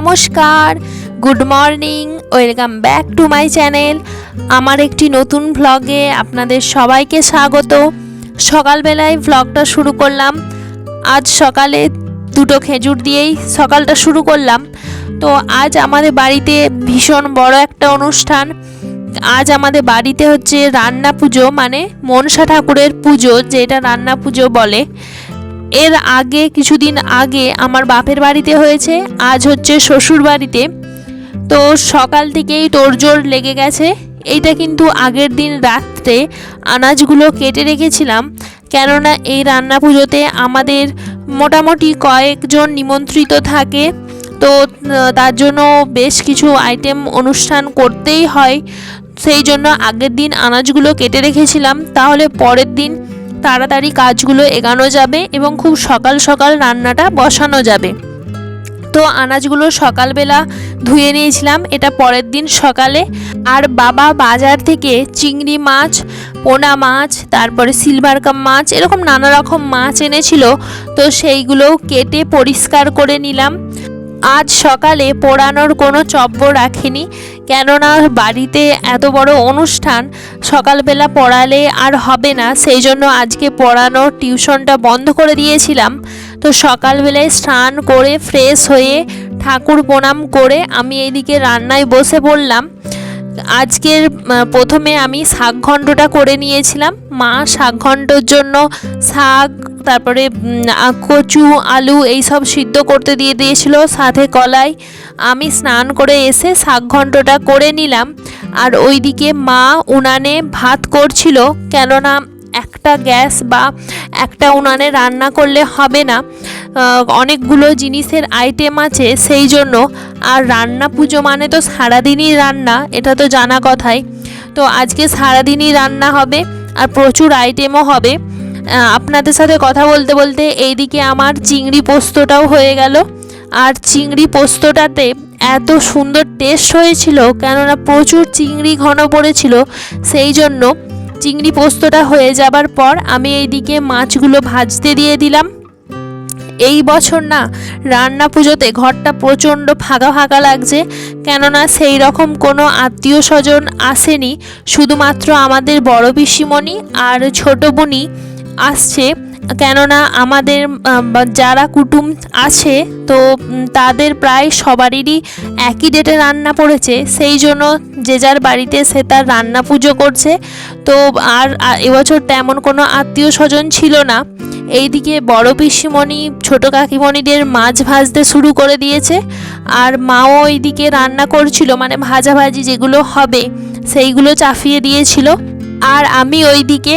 নমস্কার, good morning, welcome back to my channel. আমার একটি নতুন ভ্লগে আপনাদের সবাইকে স্বাগত। সকালবেলায় ভ্লগটা শুরু করলাম। আজ সকালে দুটো খেজুর দিয়েই সকালটা শুরু করলাম। তো আজ আমাদের বাড়িতে ভীষণ বড় একটা অনুষ্ঠান। আজ আমাদের বাড়িতে হচ্ছে রান্না পুজো, মানে মনসা ঠাকুরের পুজো, যেটা রান্না পুজো বলে। এর আগে কিছুদিন আগে আমার বাপের বাড়িতে হয়েছে, আজ হচ্ছে শ্বশুর বাড়িতে। তো সকাল থেকেই তোড়জোড় লেগে গেছে। এইটা কিন্তু আগের দিন রাত্রে আনাজগুলো কেটে রেখেছিলাম, কেননা এই রান্না পুজোতে আমাদের মোটামুটি কয়েকজন নিমন্ত্রিত থাকে। তো তার জন্য বেশ কিছু আইটেম অনুষ্ঠান করতেই হয়, সেই জন্য আগের দিন আনাজগুলো কেটে রেখেছিলাম, তাহলে পরের দিন তাড়াতাড়ি কাজগুলো এগানো যাবে এবং খুব সকাল সকাল রান্নাটা বসানো যাবে। তো আনাজগুলো সকালবেলা ধুয়ে নিয়েছিলাম, এটা পরের দিন সকালে। আর বাবা বাজার থেকে চিংড়ি মাছ, পোনা মাছ, তারপরে সিলভার কাপ মাছ, এরকম নানা রকম মাছ এনেছিল। তো সেইগুলোও কেটে পরিষ্কার করে নিলাম। আজ সকালে পোড়ানোর কোনো চব্য রাখিনি, কেননা বাড়িতে এত বড় অনুষ্ঠান, সকালবেলা পড়ালে আর হবে না, সেই জন্য আজকে পড়ানোর টিউশনটা বন্ধ করে দিয়েছিলাম। তো সকালবেলায় স্নান করে ফ্রেশ হয়ে ঠাকুর প্রণাম করে আমি এইদিকে রান্নায় বসে পড়লাম। আজকের প্রথমে আমি শাক ঘন্টটা করে নিয়েছিলাম। মা শাক ঘন্টর জন্য শাক, তারপরে কচু, আলু এইসব সিদ্ধ করতে দিয়ে দিয়েছিল, সাথে কলাই। আমি স্নান করে এসে শাক ঘন্টটা করে নিলাম। আর ওইদিকে মা উনানে ভাত করছিল, কেননা একটা গ্যাস বা একটা উনানে রান্না করলে হবে না, অনেকগুলো জিনিসের আইটেম আছে, সেই জন্য। আর রান্না পুজো মানে তো সারাদিনই রান্না, এটা তো জানা কথাই। তো আজকে সারাদিনই রান্না হবে আর প্রচুর আইটেমও হবে। আপনাদের সাথে কথা বলতে বলতে এইদিকে আমার চিংড়ি পোস্তটাও হয়ে গেল। আর চিংড়ি পোস্তটাতে এত সুন্দর টেস্ট হয়েছিল, কেননা প্রচুর চিংড়ি ঘন পড়েছিল, সেই জন্য। চিংড়ি পোস্তটা হয়ে যাবার পর আমি এইদিকে মাছগুলো ভাজতে দিয়ে দিলাম। এই বছর না রান্না পুজোতে ঘরটা প্রচণ্ড ফাঁকা ফাঁকা লাগছে, কেননা সেই রকম কোনো আত্মীয় স্বজন আসেনি, শুধুমাত্র আমাদের বড় পিসিমণি আর ছোটো বোনই আসছে। কেননা আমাদের যারা কুটুম আছে, তো তাদের প্রায় সবারই একই ডেটে রান্না পড়েছে, সেই জন্য যে যার বাড়িতে সে তার রান্না পুজো করছে। তো আর এবছর তেমন কোনো আত্মীয় স্বজন ছিল না। এইদিকে বড় পিসিমণি, ছোটো কাকিমণিদের মাছ ভাজতে শুরু করে দিয়েছে, আর মাও এইদিকে রান্না করছিল, মানে ভাজাভাজি যেগুলো হবে সেইগুলো চাপিয়ে দিয়েছিল। আর আমি ওইদিকে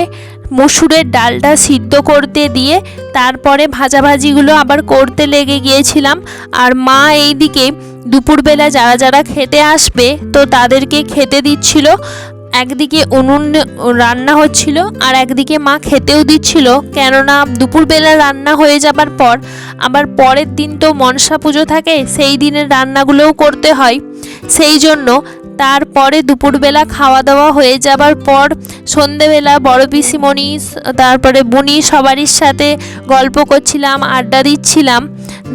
মসুরের ডালটা সিদ্ধ করতে দিয়ে তারপরে ভাজাভাজিগুলো আবার করতে লেগে গিয়েছিলাম। আর মা এইদিকে দুপুরবেলা যারা যারা খেতে আসবে তো তাদেরকে খেতে দিচ্ছিল। একদিকে উনুন রান্না হচ্ছিল আর একদিকে মা খেতেও দিচ্ছিল, কেননা দুপুরবেলা রান্না হয়ে যাবার পর আবার পরের দিন তো মনসা পুজো থাকে, সেই দিনের রান্নাগুলোও করতে হয়, সেই জন্য। তারপরে দুপুরবেলা খাওয়া দাওয়া হয়ে যাবার পর সন্ধেবেলা বড় পিসিমণি, তারপরে বুনি, সবারই সাথে গল্প করছিলাম, আড্ডা দিচ্ছিলাম।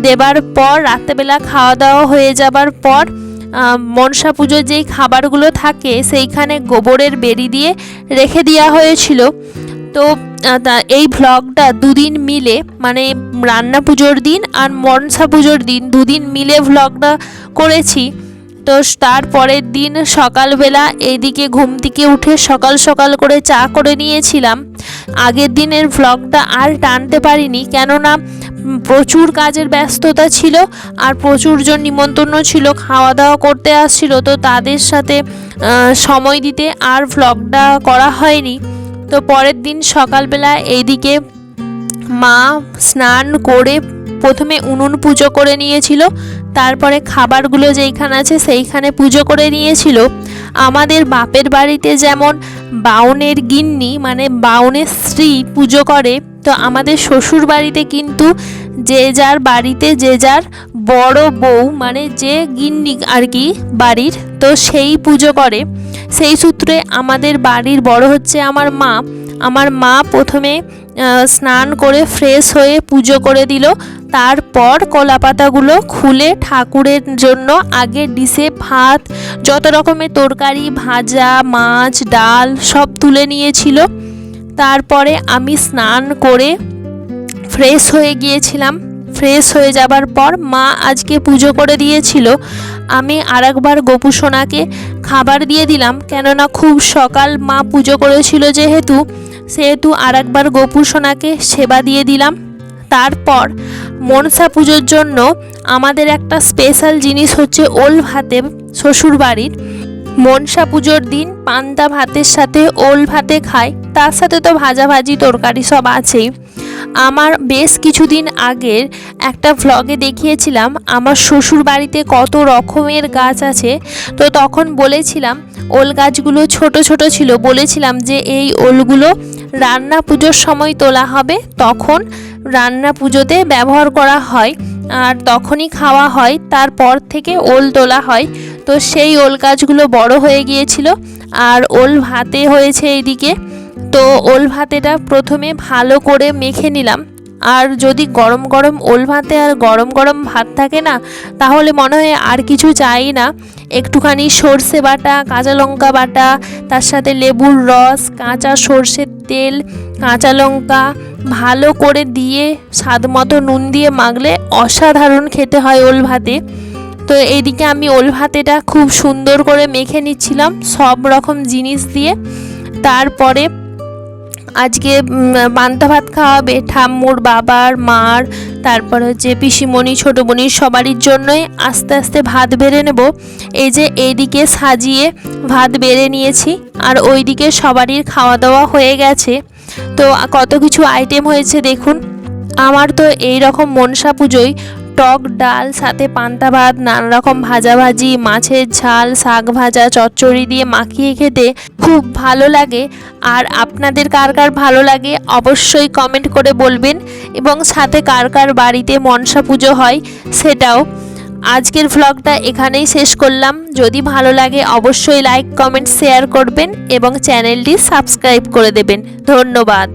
দেবার পর রাত্রেবেলা খাওয়া দাওয়া হয়ে যাবার পর মনসা পুজোর যেই খাবারগুলো থাকে সেইখানে গোবরের বেড়ি দিয়ে রেখে দেওয়া হয়েছিল। তো এই ভ্লগটা দুদিন মিলে, মানে রান্না পুজোর দিন আর মনসা পুজোর দিন দুদিন মিলে ভ্লগটা করেছি। তো তার পরের দিন সকালবেলা এইদিকে ঘুম থেকে উঠে সকাল সকাল করে চা করে নিয়েছিলাম। আগের দিনের ভ্লগটা আর টানতে পারিনি, কেননা প্রচুর কাজের ব্যস্ততা ছিল আর প্রচুরজন নিমন্ত্রণ ছিল, খাওয়া দাওয়া করতে আসছিল, তো তাদের সাথে সময় দিতে আর ভ্লগটা করা হয়নি। তো পরের দিন সকালবেলা এইদিকে মা স্নান করে প্রথমে উনুন পুজো করে নিয়েছিল, তারপরে খাবারগুলো যেইখানে আছে সেইখানে পুজো করে নিয়েছিল। আমাদের বাপের বাড়িতে যেমন বাউনের গিন্নি, মানে বাউনের স্ত্রী পুজো করে, তো আমাদের শ্বশুর বাড়িতে কিন্তু যে যার বাড়িতে যে যার বড় বউ, মানে যে গিন্নি আর কি বাড়ির, তো সেই পুজো করে। সেই সূত্রে আমাদের বাড়ির বড় হচ্ছে আমার মা। আমার মা প্রথমে স্নান করে ফ্রেশ হয়ে পুজো করে দিল। তারপর কলা পাতাগুলো খুলে ঠাকুরের জন্য আগে ডিশে ভাত, যত রকমের তরকারি, ভাজা, মাছ, ডাল সব তুলে নিয়েছিল। তারপরে আমি স্নান করে ফ্রেশ হয়ে গিয়েছিলাম। ফ্রেশ হয়ে যাবার পর মা আজকে পুজো করে দিয়েছিল। আমি আরেকবার গোপু সোনাকে খাবার দিয়ে দিলাম, কেননা খুব সকাল মা পুজো করেছিল সেহেতু আরেকবার গোপু সোনাকে সেবা দিয়ে দিলাম। তারপর মনসা পুজোর জন্য আমাদের একটা স্পেশাল জিনিস হচ্ছে ওল ভাতে। শ্বশুর বাড়ির মনসা পুজোর দিন পান্তা ভাতের সাথে ওল ভাতে খায়, তার সাথে তো ভাজাভাজি তরকারি সব আছেই। আমার বেশ কিছুদিন আগের একটা ভ্লগে দেখিয়েছিলাম আমার শ্বশুর বাড়িতে কত রকমের গাছ আছে। তো তখন বলেছিলাম ওল গাছগুলো ছোট ছোট ছিল, বলেছিলাম যে এই ওলগুলো রান্না পুজোর সময় তোলা হবে, তখন রান্না পুজোতে ব্যবহার করা হয় আর তখনই খাওয়া হয়, তারপর থেকে ওল তোলা হয়। তো সেই ওল গাছগুলো বড় হয়ে গিয়েছিল আর ওল ভাতে হয়েছে এইদিকে। তো ওল ভাতেটা প্রথমে ভালো করে মেখে নিলাম। আর যদি গরম গরম ওল ভাতে আর গরম গরম ভাত থাকে না, তাহলে মনে হয় আর কিছু চাই না। একটুখানি সর্ষে বাটা, কাঁচা লঙ্কা বাটা, তার সাথে লেবুর রস, কাঁচা সর্ষের তেল, কাঁচা লঙ্কা ভালো করে দিয়ে স্বাদ মতো নুন দিয়ে মাখলে অসাধারণ খেতে হয় ওল ভাতে। তো এইদিকে আমি ওল ভাতেটা খুব সুন্দর করে মেখে নিচ্ছিলাম সব রকম জিনিস দিয়ে। তারপরে আজকে পান্তা ভাত খাওয়াবে ঠাম্মুর, বাবার, মার, তারপর হচ্ছে পিসিমণি, ছোটোমণির সবারই জন্যই আস্তে আস্তে ভাত বেড়ে নেব। এই যে এইদিকে সাজিয়ে ভাত বেড়ে নিয়েছি আর ওইদিকে সবারই খাওয়া দাওয়া হয়ে গেছে। তো কত কিছু আইটেম হয়েছে দেখুন। আমার তো এই রকম মনসা পুজোয় টক ডাল, সাথে পান্তা ভাত, নানা রকম ভাজাভাজি, মাছের ঝাল, শাক ভাজা, চচ্চড়ি দিয়ে মাখিয়ে খেতে খুব ভালো লাগে। আর আপনাদের কার কার ভালো লাগে অবশ্যই কমেন্ট করে বলবেন, এবং সাথে কার কার বাড়িতে মনসা পুজো হয় সেটাও। আজকের ভ্লগটা এখানেই শেষ করলাম। যদি ভালো লাগে অবশ্যই লাইক, কমেন্ট, শেয়ার করবেন এবং চ্যানেলটি সাবস্ক্রাইব করে দেবেন। ধন্যবাদ।